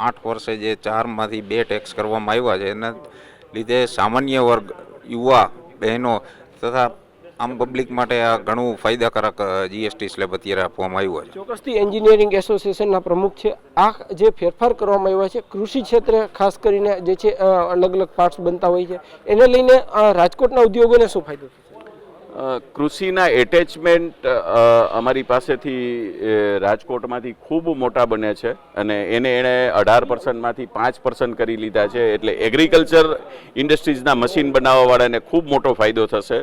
8 વર્ષે જે 4માંથી 2 ટેક્સ કરવામાં આવ્યા છે એના લીધે સામાન્ય વર્ગ, યુવા, બહેનો તથા આમ પબ્લિક માટે આ ઘણું ફાયદાકારક જીએસટી સ્લેબ અત્યારે આપવામાં આવ્યો છે. ચોક્કસથી એન્જિનિયરિંગ એસોસિએશનના પ્રમુખ છે. આ જે ફેરફાર કરવામાં આવ્યા છે કૃષિ ક્ષેત્રે ખાસ કરીને જે છે અલગ અલગ પાર્ટ્સ બનતા હોય છે એને લઈને રાજકોટના ઉદ્યોગોને શું ફાયદો થશે? કૃષિના એટેચમેન્ટ અમારી પાસેથી રાજકોટમાંથી ખૂબ મોટા બને છે અને એણે 18%માંથી 5% કરી લીધા છે. એટલે એગ્રીકલ્ચર ઇન્ડસ્ટ્રીઝના મશીન બનાવવાવાળાને ખૂબ મોટો ફાયદો થશે.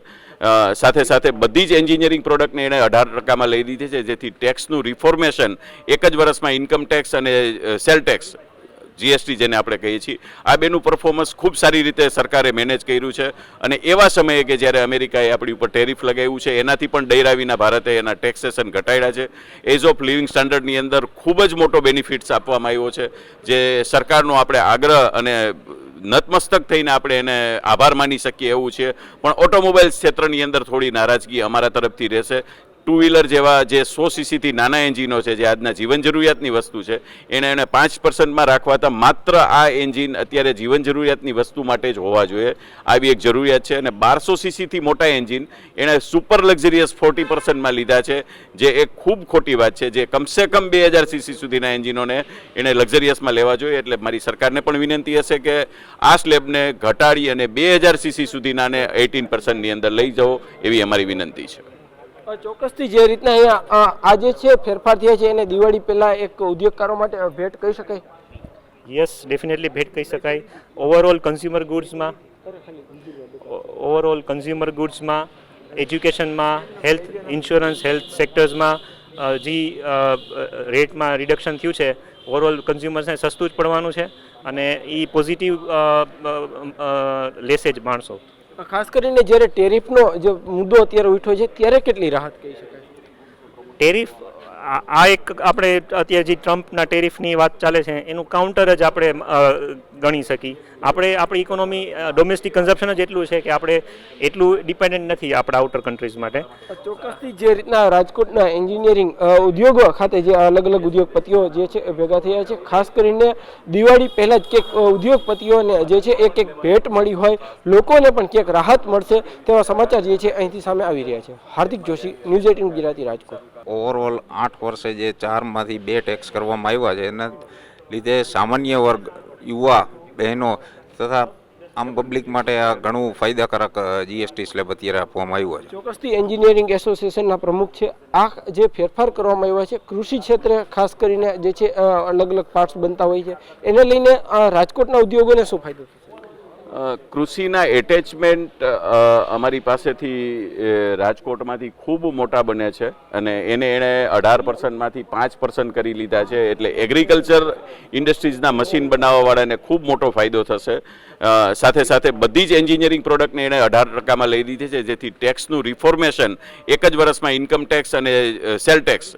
સાથે સાથે બધી જ એન્જિનિયરિંગ પ્રોડક્ટને એણે 18%માં લઈ દીધી છે, જેથી ટેક્સનું રિફોર્મેશન એક જ વર્ષમાં ઇન્કમ ટેક્સ અને સેલ ટેક્સ જીએસટી જેને આપણે કહીએ છીએ આ બેનું પરફોર્મન્સ ખૂબ સારી રીતે સરકારે મેનેજ કર્યું છે. અને એવા સમયે કે જ્યારે અમેરિકાએ આપણી ઉપર ટેરિફ લગાવ્યું છે એનાથી પણ ડૈરા વિના ભારતે એના ટેક્સેશન ઘટાડ્યા છે. એઝ ઓફ લિવિંગ સ્ટાન્ડર્ડની અંદર ખૂબ જ મોટો બેનિફિટ્સ આપવામાં આવ્યો છે, જે સરકારનો આપણે આગ્રહ અને નતમસ્તક થઈને આપણે એને આભાર માની શકીએ એવું છે. પણ ઓટોમોબાઈલ ક્ષેત્રની અંદર થોડી નારાજગી અમારા તરફથી રહેશે. 2 વ્હીલર જેવા જે 100 સીસીથી નાના એન્જિનો છે, જે આજના જીવન જરૂરિયાતની વસ્તુ છે, એને 5%માં રાખવાતા માત્ર આ એન્જિન અત્યારે જીવન જરૂરિયાતની વસ્તુ માટે જ હોવા જોઈએ, આવી એક જરૂરિયાત છે. અને 1200 સીસીથી મોટા એન્જિન એણે સુપર લક્ઝરિયસ 40%માં લીધા છે, જે એક ખૂબ ખોટી વાત છે. જે કમસે કમ 2000 સીસી સુધીના એન્જિનોને એણે લક્ઝરિયસમાં લેવા જોઈએ. એટલે મારી સરકારને પણ વિનંતી હશે કે આ સ્લેબને ઘટાડી અને 2000 સીસી સુધીનાને 18%ની અંદર લઈ જાઓ, એવી અમારી વિનંતી છે. ચોક્કસથી જે રીતના અહીંયા આજે છે ફેરફાર થયા છે એને દિવાળી પહેલા એક ઉદ્યોગકારો માટે ભેટ કહી શકાય? યસ, ડેફિનેટલી ભેટ કહી શકાય. ઓવરઓલ કન્ઝ્યુમર ગુડ્સમાં, એજ્યુકેશનમાં, હેલ્થ ઇન્સ્યોરન્સ, હેલ્થ સેક્ટર્સમાં જે રેટમાં રિડક્શન થયું છે, ઓવરઓલ કન્ઝ્યુમર્સને સસ્તું જ પડવાનું છે અને એ પોઝિટિવ લેશે જ માણસો. ખાસ કરીને જ્યારે ટેરિફનો જે મુદ્દો અત્યારે ઉઠ્યો છે ત્યારે કેટલી રાહત કહી શકાય? ટેરિફ આ એક આપણે અત્યારે જે ટ્રમ્પના ટેરિફની વાત ચાલે છે એનું કાઉન્ટર જ આપણે ગણી શકીએ. આપણે આપણી ઇકોનોમી ડોમેસ્ટિક કન્ઝપ્શન જ એટલું છે કે આપણે એટલું ડિપેન્ડન્ટ નથી આપણા આઉટર કન્ટ્રીઝ માટે. ચોક્કસથી જે રીતના રાજકોટના એન્જિનિયરિંગ ઉદ્યોગો ખાતે જે અલગ અલગ ઉદ્યોગપતિઓ જે છે એ ભેગા થયા છે, ખાસ કરીને દિવાળી પહેલાં જ ક્યાંક ઉદ્યોગપતિઓને જે છે એક ભેટ મળી હોય, લોકોને પણ ક્યાંક રાહત મળશે તેવા સમાચાર જે છે અહીંથી સામે આવી રહ્યા છે. હાર્દિક જોશી, ન્યૂઝ 18 ગુજરાતી, રાજકોટ. ઓવરઓલ 8 વર્ષે જે 4માંથી 2 ટેક્સ કરવામાં આવ્યા છે એના લીધે સામાન્ય વર્ગ, યુવા, બહેનો તથા આમ પબ્લિક માટે આ ઘણું ફાયદાકારક જીએસટી સ્લેબ અત્યારે આપવામાં આવ્યો છે. ચોક્કસથી એન્જિનિયરિંગ એસોસિએશનના પ્રમુખ છે. આ જે ફેરફાર કરવામાં આવ્યા છે કૃષિ ક્ષેત્રે ખાસ કરીને જે છે અલગ અલગ પાર્ટ્સ બનતા હોય છે એને લઈને રાજકોટના ઉદ્યોગોને શું ફાયદો થશે? કૃષિના એટેચમેન્ટ અમારી પાસેથી રાજકોટમાંથી ખૂબ મોટા બને છે અને એણે 18%માંથી 5% કરી લીધા છે. એટલે એગ્રીકલ્ચર ઇન્ડસ્ટ્રીઝના મશીન બનાવવાવાળાને ખૂબ મોટો ફાયદો થશે. સાથે સાથે બધી જ એન્જિનિયરિંગ પ્રોડક્ટને એણે 18%માં લઈ દીધી છે, જેથી ટેક્સનું રિફોર્મેશન એક જ વર્ષમાં ઇન્કમ ટેક્સ અને સેલ ટેક્સ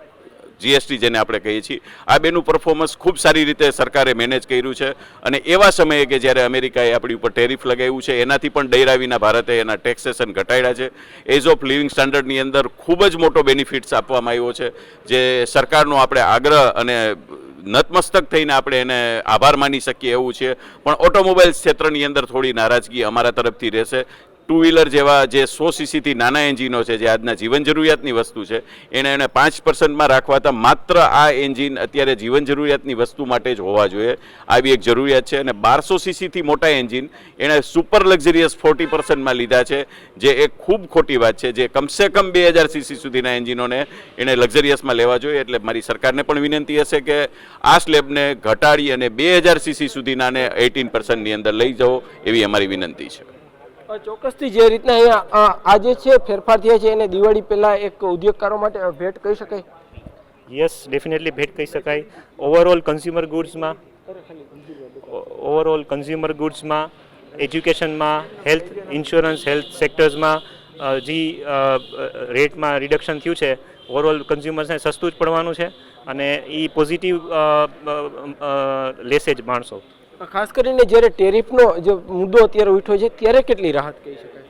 જીએસટી જેને આપણે કહીએ છીએ આ બેનું પરફોર્મન્સ ખૂબ સારી રીતે સરકારે મેનેજ કર્યું છે. અને એવા સમયે કે જ્યારે અમેરિકાએ આપણી ઉપર ટેરિફ લગાવ્યું છે એનાથી પણ ડૈરા વિના ભારતે એના ટેક્સેશન ઘટાડ્યા છે. એઝ ઓફ લિવિંગ સ્ટાન્ડર્ડની અંદર ખૂબ જ મોટો બેનિફિટ્સ આપવામાં આવ્યો છે, જે સરકારનો આપણે આગ્રહ અને નતમસ્તક થઈને આપણે એને આભાર માની શકીએ એવું છે. પણ ઓટોમોબાઈલ ક્ષેત્રની અંદર થોડી નારાજગી અમારા તરફથી રહેશે. 2 વ્હીલર જેવા જે 100 સીસીથી નાના એન્જિનો છે, જે આજના જીવન જરૂરિયાતની વસ્તુ છે, એને 5%માં રાખવાતા માત્ર આ એન્જિન અત્યારે જીવન જરૂરિયાતની વસ્તુ માટે જ હોવા જોઈએ, આવી એક જરૂરિયાત છે. અને 1200 સીસીથી મોટા એન્જિન એણે સુપર લક્ઝરિયસ 40%માં લીધા છે, જે એક ખૂબ ખોટી વાત છે. જે કમસે કમ 2000 સીસી સુધીના એન્જિનોને એણે લક્ઝરિયસમાં લેવા જોઈએ. એટલે મારી સરકારને પણ વિનંતી હશે કે આ સ્લેબને ઘટાડી અને 2000 સીસી સુધીનાને 18%ની અંદર લઈ જાઓ, એવી અમારી વિનંતી છે. ચોક્કસથી જે રીતના અહીંયા આજે છે ફેરફાર થયા છે એને દિવાળી પહેલા એક ઉદ્યોગકારો માટે ભેટ કહી શકાય? યસ, ડેફિનેટલી ભેટ કહી શકાય. ઓવરઓલ કન્ઝ્યુમર ગુડ્સમાં, એજ્યુકેશનમાં, હેલ્થ ઇન્સ્યોરન્સ, હેલ્થ સેક્ટર્સમાં જે રેટમાં રિડક્શન થયું છે, ઓવરઓલ કન્ઝ્યુમર્સને સસ્તું જ પડવાનું છે અને એ પોઝિટિવ લેશે જ માણસો. ખાસ કરીને જ્યારે ટેરિફનો જે મુદ્દો અત્યારે ઉઠ્યો છે ત્યારે કેટલી રાહત કહી શકાય?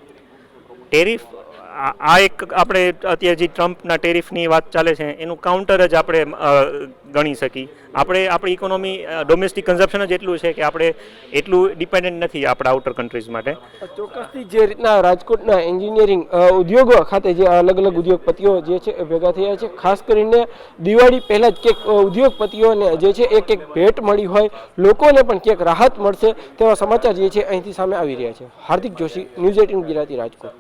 ટેરિફ આ એક આપણે અત્યારે જે ટ્રમ્પના ટેરિફની વાત ચાલે છે એનું કાઉન્ટર જ આપણે ગણી શકીએ. આપણે આપણી ઇકોનોમી ડોમેસ્ટિક કન્ઝપ્શન જ એટલું છે કે આપણે એટલું ડિપેન્ડન્ટ નથી આપણા આઉટર કન્ટ્રીઝ માટે. ચોક્કસથી જે રીતના રાજકોટના એન્જિનિયરિંગ ઉદ્યોગો ખાતે જે અલગ અલગ ઉદ્યોગપતિઓ જે છે એ ભેગા થયા છે, ખાસ કરીને દિવાળી પહેલાં જ ક્યાંક ઉદ્યોગપતિઓને જે છે એક ભેટ મળી હોય, લોકોને પણ ક્યાંક રાહત મળશે તેવા સમાચાર જે છે અહીંથી સામે આવી રહ્યા છે. હાર્દિક જોશી, ન્યૂઝ 18 ગુજરાતી, રાજકોટ.